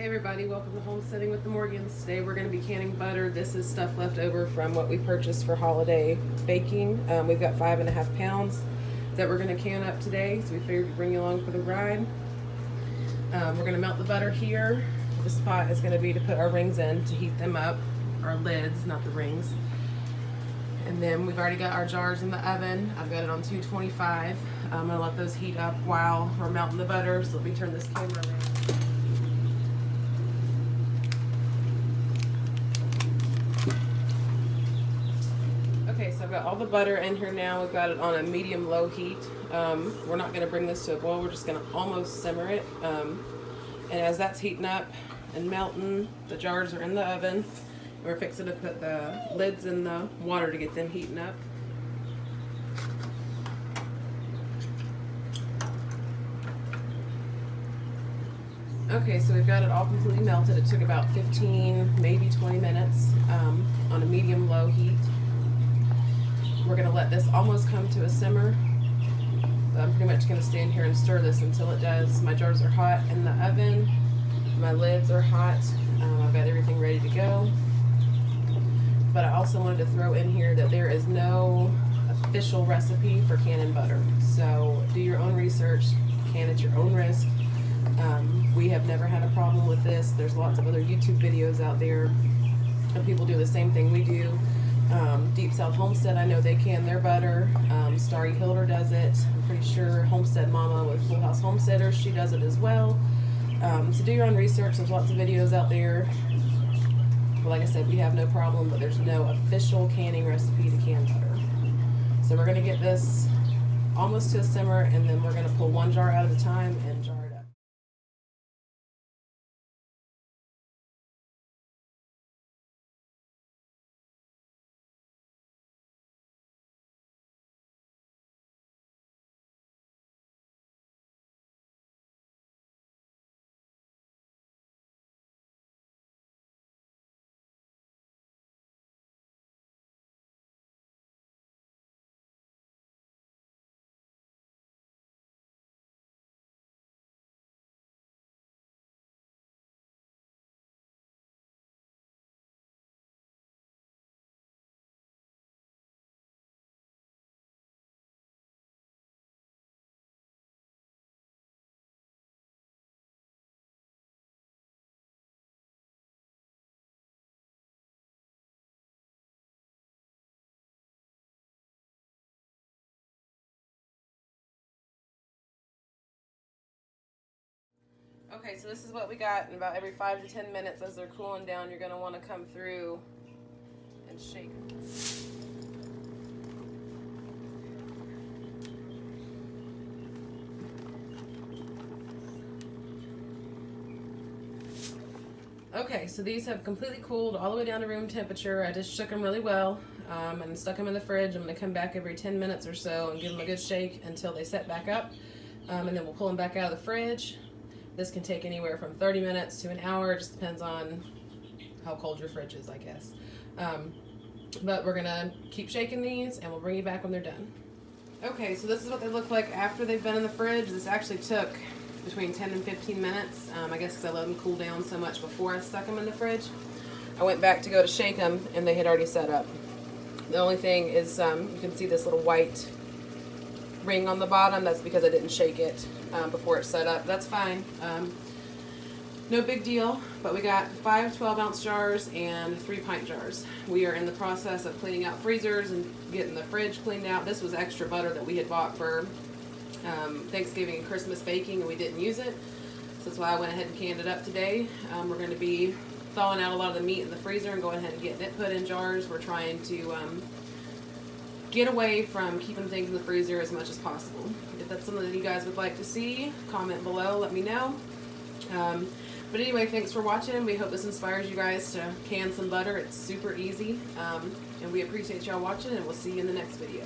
Hey everybody, welcome to Homesteading with the Morgans. Today we're going to be canning butter. This is stuff left over from what we purchased for holiday baking. We've got 5.5 pounds that we're going to can up today, so we figured to bring you along for the ride. We're going to melt the butter here. The spot is going to be to put our rings in to heat them up. Our lids, not the rings. And then we've already got our jars in the oven. I've got it on 225. I'm going to let those heat up while we're melting the butter, so let me turn this camera around. Okay, so I've got all the butter in here now. We've got it on a medium-low heat. We're not going to bring this to a boil. We're just going to almost simmer it. And as that's heating up and melting, the jars are in the oven. We're fixing to put the lids in the water to get them heating up. Okay, so we've got it all completely melted. It took about 15, maybe 20 minutes on a medium-low heat. We're going to let this almost come to a simmer. I'm pretty much going to stand here and stir this until it does. My jars are hot in the oven. My lids are hot. I've got everything ready to go. But I also wanted to throw in here that there is no official recipe for canning butter. So do your own research, can at your own risk. We have never had a problem with this. There's lots of other YouTube videos out there of people do the same thing we do. Deep South Homestead, I know they can their butter. Starry Hilder does it. I'm pretty sure Homestead Mama with Full House Homesteaders, she does it as well. So do your own research. There's lots of videos out there. But like I said, we have no problem, but there's no official canning recipe to can butter. So we're going to get this almost to a simmer, and then we're going to pull one jar at a time and jar it up. Okay, so this is what we got. In about every 5 to 10 minutes as they're cooling down, you're going to want to come through and shake them. Okay, so these have completely cooled all the way down to room temperature. I just shook them really well and stuck them in the fridge. I'm going to come back every 10 minutes or so and give them a good shake until they set back up. And then we'll pull them back out of the fridge. This can take anywhere from 30 minutes to an hour. It just depends on how cold your fridge is, I guess. But we're going to keep shaking these and we'll bring you back when they're done. Okay, so this is what they look like after they've been in the fridge. This actually took between 10 and 15 minutes, I guess because I let them cool down so much before I stuck them in the fridge. I went back to go to shake them and they had already set up. The only thing is you can see this little white ring on the bottom. That's because I didn't shake it before it set up. That's fine. No big deal, but we got 5 12-ounce jars and 3 pint jars. We are in the process of cleaning out freezers and getting the fridge cleaned out. This was extra butter that we had bought for Thanksgiving and Christmas baking, and we didn't use it. So that's why I went ahead and canned it up today. We're going to be thawing out a lot of the meat in the freezer and going ahead and getting it put in jars. We're trying to get away from keeping things in the freezer as much as possible. If that's something that you guys would like to see, comment below, let me know. But anyway, thanks for watching. We hope this inspires you guys to can some butter. It's super easy. And we appreciate y'all watching, and we'll see you in the next video.